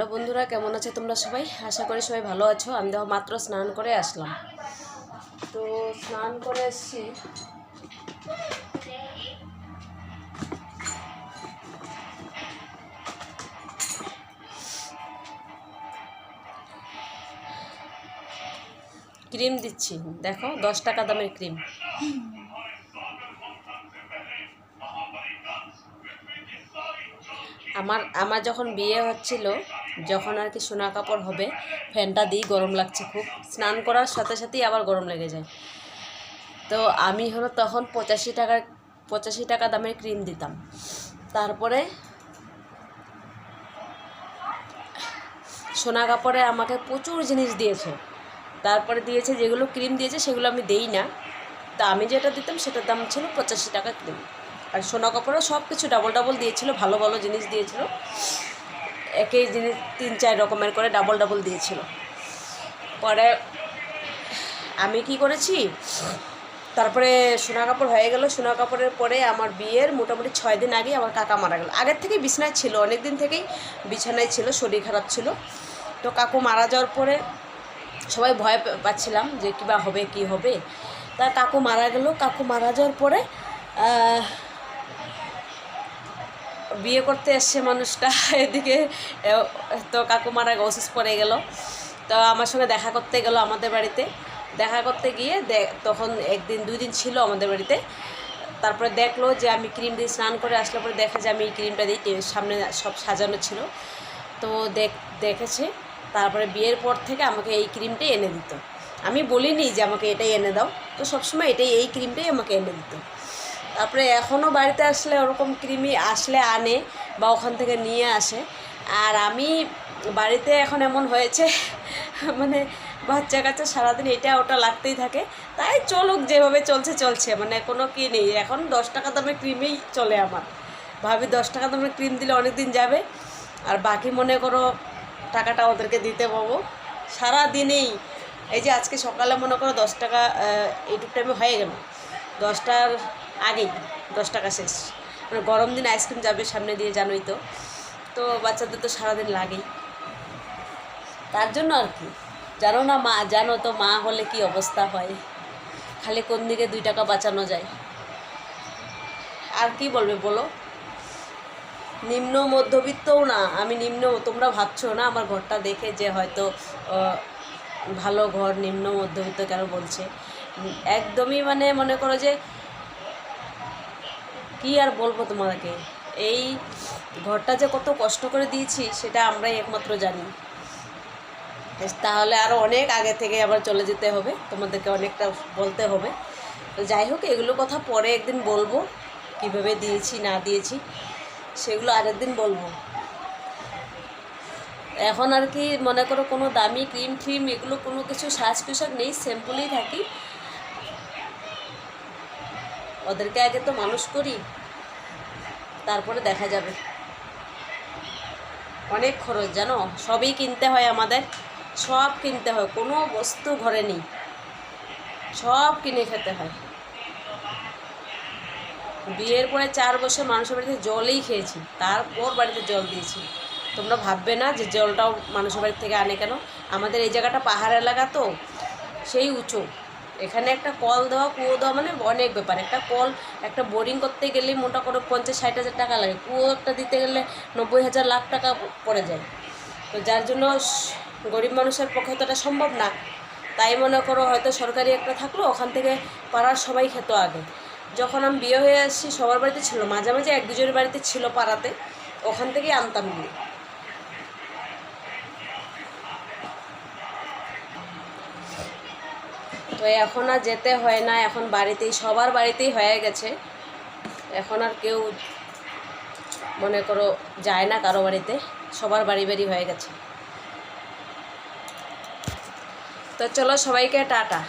Hello বন্ধুরা, কেমন আছো তোমরা সবাই? আশা করি সবাই ভালো আছো। আমি দেখো মাত্র স্নান করে আসলাম। তো স্নান করে এসেছি, ক্রিম দিচ্ছি। দেখো 10 টাকা দামের ক্রিম। আমার যখন বিয়ে হচ্ছিল, যখন আর কি সোনা কাপড় হবে, ফ্যানটা দিই, গরম লাগছে খুব। স্নান করার সাথে সাথেই আবার গরম লেগে যায়। তো আমি হলো তখন 85 টাকা দামের ক্রিম দিতাম। তারপরে সোনা কাপড়ে আমাকে প্রচুর জিনিস দিয়েছে। তারপরে দিয়েছে যেগুলো ক্রিম দিয়েছে সেগুলো আমি দেই না। তা আমি যেটা দিতাম সেটার দাম ছিল 85 টাকা ক্রিম। আর সোনা কাপড়ও সব কিছু ডাবল ডাবল দিয়েছিল, ভালো ভালো জিনিস দিয়েছিল। একই জিনিস 3-4 রকমের করে ডাবল ডাবল দিয়েছিল। পরে আমি কি করেছি, তারপরে সোনা কাপড় হয়ে গেল। সোনা কাপড়ের পরে আমার বিয়ের মোটামুটি 6 দিন আগে আমার কাকা মারা গেল। আগের থেকেই বিছানায় ছিল, অনেক দিন থেকেই বিছানায় ছিল, শরীর খারাপ ছিল। তো কাকু মারা যাওয়ার পরে সবাই ভয় পাচ্ছিলাম যে কীবা হবে, কি হবে। তা কাকু মারা গেল। কাকু মারা যাওয়ার পরে বিয়ে করতে এসছে মানুষটা এদিকে, তো কাকু মারা অসুস্থ পড়ে গেল। তো আমার সঙ্গে দেখা করতে গেল আমাদের বাড়িতে। দেখা করতে গিয়ে তখন 1-2 দিন ছিল আমাদের বাড়িতে। তারপরে দেখলো যে আমি ক্রিম দিয়ে স্নান করে আসলে পরে দেখে যে আমি এই ক্রিমটা দিই, সামনে সব সাজানো ছিল। তো দেখেছে। তারপরে বিয়ের পর থেকে আমাকে এই ক্রিমটাই এনে দিত। আমি বলিনি যে আমাকে এটাই এনে দাও, তো সবসময় এই ক্রিমটাই আমাকে এনে দিত। তারপরে এখনও বাড়িতে আসলে ওরকম ক্রিমই আসলে আনে বা ওখান থেকে নিয়ে আসে। আর আমি বাড়িতে এখন এমন হয়েছে, মানে বাচ্চা কাচ্চা সারাদিন এটা ওটা লাগতেই থাকে। তাই চলুক, যেভাবে চলছে, মানে কোনো কি নেই। এখন 10 টাকা দামের ক্রিমেই চলে আমার। ভাবি 10 টাকা দামের ক্রিম দিলে অনেক দিন যাবে, আর বাকি মনে করো টাকাটা ওদেরকে দিতে পাবো সারাদিনেই। এই যে আজকে সকালে মনে করো 10 টাকা এইটুক টাইমে হয়ে গেল, 10টার আগেই 10 টাকা শেষ। মানে গরম দিন আইসক্রিম যাবে সামনে দিয়ে, জানোই তো। তো বাচ্চাদের তো সারাদিন লাগেই, তার জন্য আর কি। জানো না মা, জানো তো মা হলে কি অবস্থা হয়, খালি কোন দিকে 2 টাকা বাঁচানো যায়। আর কি বলবে বলো, নিম্ন মধ্যবিত্তও না আমি, তোমরা ভাবছো না আমার ঘরটা দেখে যে হয়তো ভালো ঘর, নিম্ন মধ্যবিত্ত কেন বলছে। একদমই মানে মনে করো যে কি আর বলবো তোমাদেরকে, এই ঘরটা যে কত কষ্ট করে দিয়েছি সেটা আমরাই একমাত্র জানি। তাহলে আরও অনেক আগে থেকে আবার চলে যেতে হবে, তোমাদেরকে অনেকটা বলতে হবে। তো যাই হোক, এগুলো কথা পরে একদিন বলবো, কিভাবে দিয়েছি না দিয়েছি সেগুলো আরেকদিন বলবো। এখন আর কি মনে করো কোনো দামি ক্রিম ট্রিম এগুলো কোনো কিছু সাজ পোশাক নেই, সিম্পলই থাকি। ওদেরকে আগে তো মানুষ করি, তারপরে দেখা যাবে। অনেক খরচ জানো, সবই কিনতে হয় আমাদের, সব কিনতে হয়, কোনো বস্তু ঘরে নেই, সব কিনে খেতে হয়। বিয়ের পরে 4 বছর মানুষের বাড়িতে জলই খেয়েছি, তারপর বাড়িতে জল দিয়েছি। তোমরা ভাববে না যে জলটাও মানুষের বাড়ি থেকে আনে কেন। আমাদের এই জায়গাটা পাহাড় এলাকা, তো সেই উঁচু, এখানে একটা কল দেওয়া, কুয়ো দেওয়া মানে অনেক ব্যাপার। একটা কল, একটা বোরিং করতে গেলেই মোটা করে 50-60 হাজার টাকা লাগে, কুয়োটা দিতে গেলে 90,000 লাখ টাকা পড়ে যায়। তো যার জন্য গরিব মানুষের পক্ষে তো এটা সম্ভব না। তাই মনে করো হয়তো সরকারি একটা থাকলো, ওখান থেকে পাড়ার সবাই খেত আগে। যখন আমি বিয়ে হয়ে আসছি সবার বাড়িতে ছিল, মাঝে মাঝে 1-2জনের বাড়িতে ছিল পাড়াতে, ওখান থেকেই আনতাম গিয়ে। তো এখন আর যেতে হয় না, এখন বাড়িতেই, সবার বাড়িতেই হয়ে গেছে। এখন আর কেউ মনে করো যায় না কারো বাড়িতে, সবার বাড়ি বাড়ি হয়ে গেছে। তো চলো সবাইকে টাটা।